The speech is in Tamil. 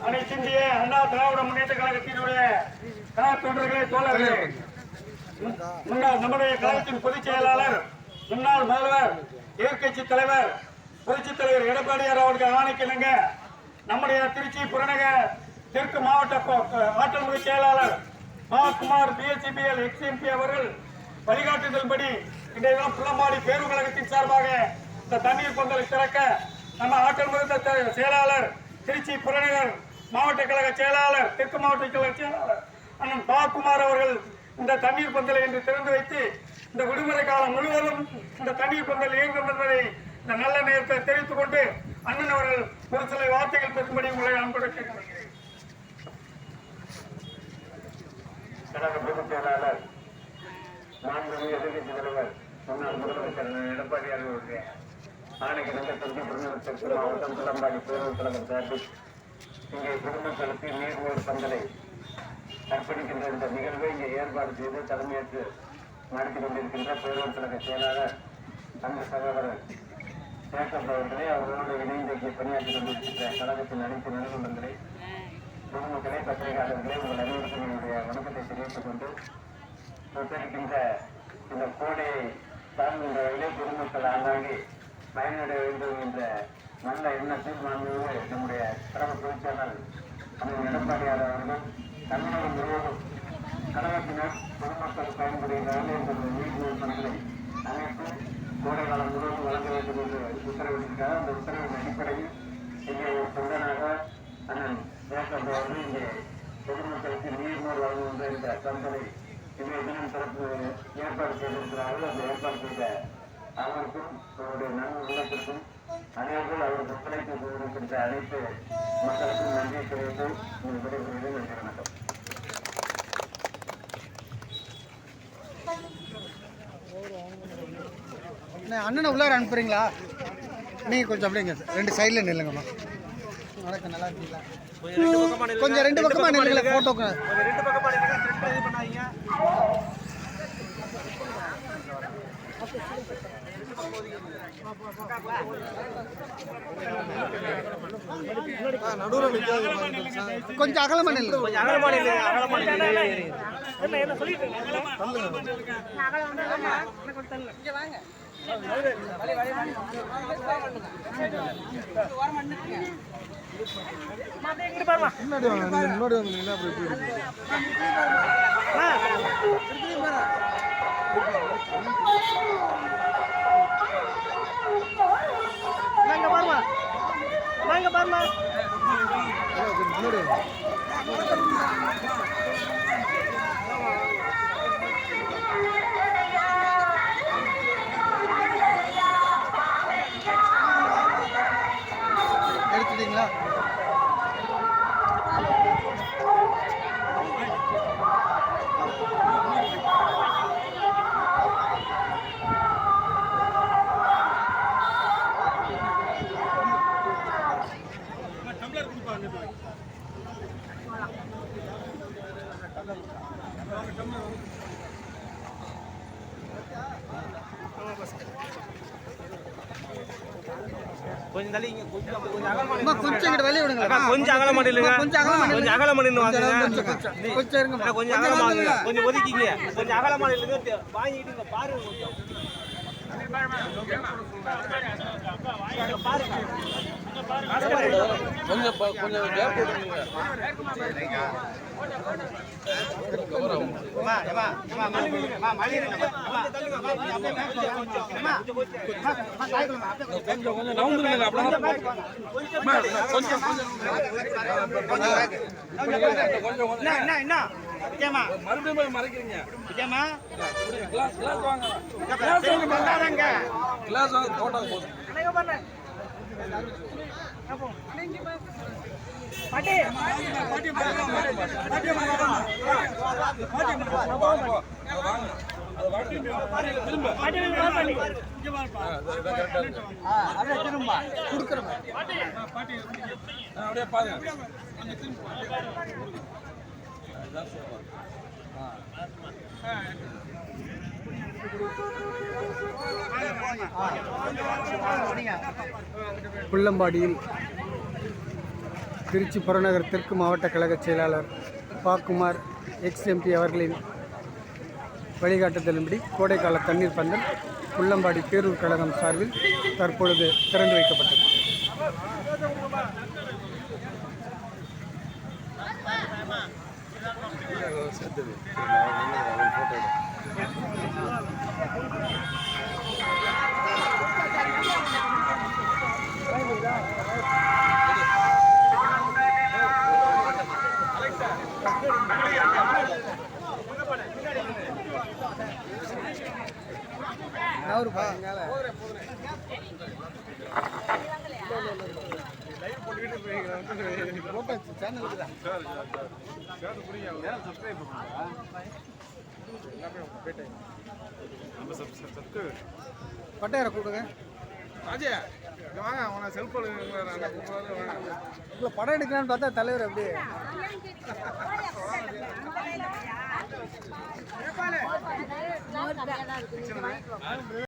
அனைத்து இந்திய அண்ணா திராவிட முன்னேற்ற கழகத்தினுடைய தொண்டர்களே, தோழர்களே, முன்னாள் நம்முடைய கழகத்தின் பொதுச் செயலாளர், முன்னாள் முதல்வர், எதிர்கட்சி தலைவர், புரட்சித் தலைவர் எடப்பாடியார் அவர்கள் ஆணைக்கிணங்க நம்முடைய திருச்சி புறநகர் தெற்கு மாவட்ட ஆற்றல் மிகு செயலாளர் குமார் பிஎஸ்சிபிஎல் எக்ஸ்எம்பி அவர்கள் வழிகாட்டுதல்படி இன்றைய புள்ளம்பாடி பேரூர் கழகத்தின் சார்பாக இந்த தண்ணீர் பந்தலை திறக்க நம்ம ஆற்றல் மிகுந்த செயலாளர், திருச்சி புறநகர் மாவட்ட கழக செயலாளர், தெற்கு மாவட்ட கழக செயலாளர் அண்ணன் குமார் அவர்கள் இந்த தண்ணீர் பந்தலை இன்று திறந்து வைத்து இந்த விடுமுறை காலம் முழுவதும் இந்த தண்ணீர் பந்தல் இயங்கும் என்பதை இந்த நல்ல நேரத்தை தெரிவித்துக் கொண்டு அண்ணன் அவர்கள் ஒரு சில வார்த்தைகள் பேசும்படி உங்களை அன்போடு கேட்டுக்கொள்கிறேன். கழக பொதுச் செயலாளர், மாண்புமிகு எதிர்கட்சி தலைவர், முன்னாள் முதலமைச்சர் எடப்பாடியார் அவர்களுடைய ஆணைக்கிணங்க திருச்சி புறநகர் தெற்கு மாவட்டம் புள்ளம்பாடி பேரூர் கழகம் சார்பில் இங்கே பொதுமக்களுக்கு நீர்மோர் பந்தலை அர்ப்பணிக்கின்ற இந்த நிகழ்வை இங்கே ஏற்பாடு செய்து தலைமையேற்று நடத்தி கொண்டிருக்கின்ற பேரூர் கழக செயலாளர் அன்பு சகோதரர் சேகப் அவர்களே, அவர்களோடு இணைந்து இங்கே பணியாற்றி கொண்டிருக்கின்ற கழகத்தின் அனைத்து நிறுவனங்களை, பொதுமக்களே, பத்திரிகையாளர்களே, உங்கள் அனைவருக்கும் என்னுடைய வணக்கத்தை தெரிவித்துக் கொண்டு ஒத்திருக்கின்ற இந்த கோடையை சார்ந்த பொதுமக்கள் ஆங்காங்கே பயனடைய வேண்டும் என்ற நல்ல எண்ணத்தில் நம்முடைய சிறப்பு பொதுச்செயலாளர் அண்ணன் எடப்பாடியார் அவர்கள் தமிழகம் முழுவதும் கழகத்தினர் பொதுமக்கள் பயன்படுகிறார்கள் என்ற நீர்மூழ்கி பணிகளை அனைத்து கோடை காலம் முழுவதும் வழங்க வேண்டும் என்று உத்தரவிட்டிருக்கிறார். அந்த உத்தரவின் அடிப்படையில் இங்கே ஒரு தொண்டனாக அண்ணன் சேகப் அவர்கள் இங்கே பொதுமக்களுக்கு நீர்மோர் வழங்குகின்ற இந்த பந்தலை இன்றைய தினம் சிறப்பு ஏற்பாடு செய்திருக்கிறார்கள். அந்த ஏற்பாடு செய்த அவருக்கும் அவருடைய நன் உள்ளத்திற்கும் அனைவர்கள் அவருக்கு ஒத்துழைப்பு கொடுக்கின்ற அனைத்து மக்களுக்கும் நன்றியை தெரிவித்து விடைபெறுவது நன்றி. வணக்கம். அண்ணனை உள்ளார அனுப்புறீங்களா? நீங்கள் கொஞ்சம் அப்படிங்க ரெண்டு சைடில் நில்லுங்கம்மா. வணக்கம், நல்லா இருக்கீங்களா? கொஞ்சம் ரெண்டு பக்கமாக நில்லுங்களா, ஃபோட்டோக்கு ரெண்டு பக்கமாக இது பண்ணாதீங்க. கொஞ்சம் அகலமா நில்லு. வாங்க பாருமா. எடுத்துட்டீங்களா? கொஞ்சம் தள்ளி கொஞ்சம் இங்க வெளிய விடுங்க. கொஞ்சம் அகலமா நில்லுங்க. கொஞ்சம் அகலமா நில்லுங்க. கொஞ்சம் இருங்க. கொஞ்சம் அகலமா, கொஞ்சம் ஒதுக்கிங்க. கொஞ்சம் அகலமா நில்லுங்க. வாங்கிட்டு பாருங்க. கொஞ்சம் கொஞ்சம் கேப் விடுங்க. கொஞ்சம் நவுந்துருங்க. மறுபடியும் மறைக்கிறீங்க. கிளாஸ் வாங்க. கிளாஸ் வாங்க போட்டா போதும். அப்படியே பாருங்க. புள்ளம்பாடியில் திருச்சி புறநகர் தெற்கு மாவட்ட கழக செயலாளர் பாக்குமார் எக்ஸ்எம்பி அவர்களின் வழிகாட்டுதலின்படி கோடைக்கால தண்ணீர் பந்தல் புள்ளம்பாடி பேரூர் கழகம் சார்பில் தற்பொழுது திறந்து வைக்கப்பட்டது. பட்டையரை கூப்பிடுங்க. படம் எடுக்கலான்னு பார்த்தா தலைவர் அப்படியே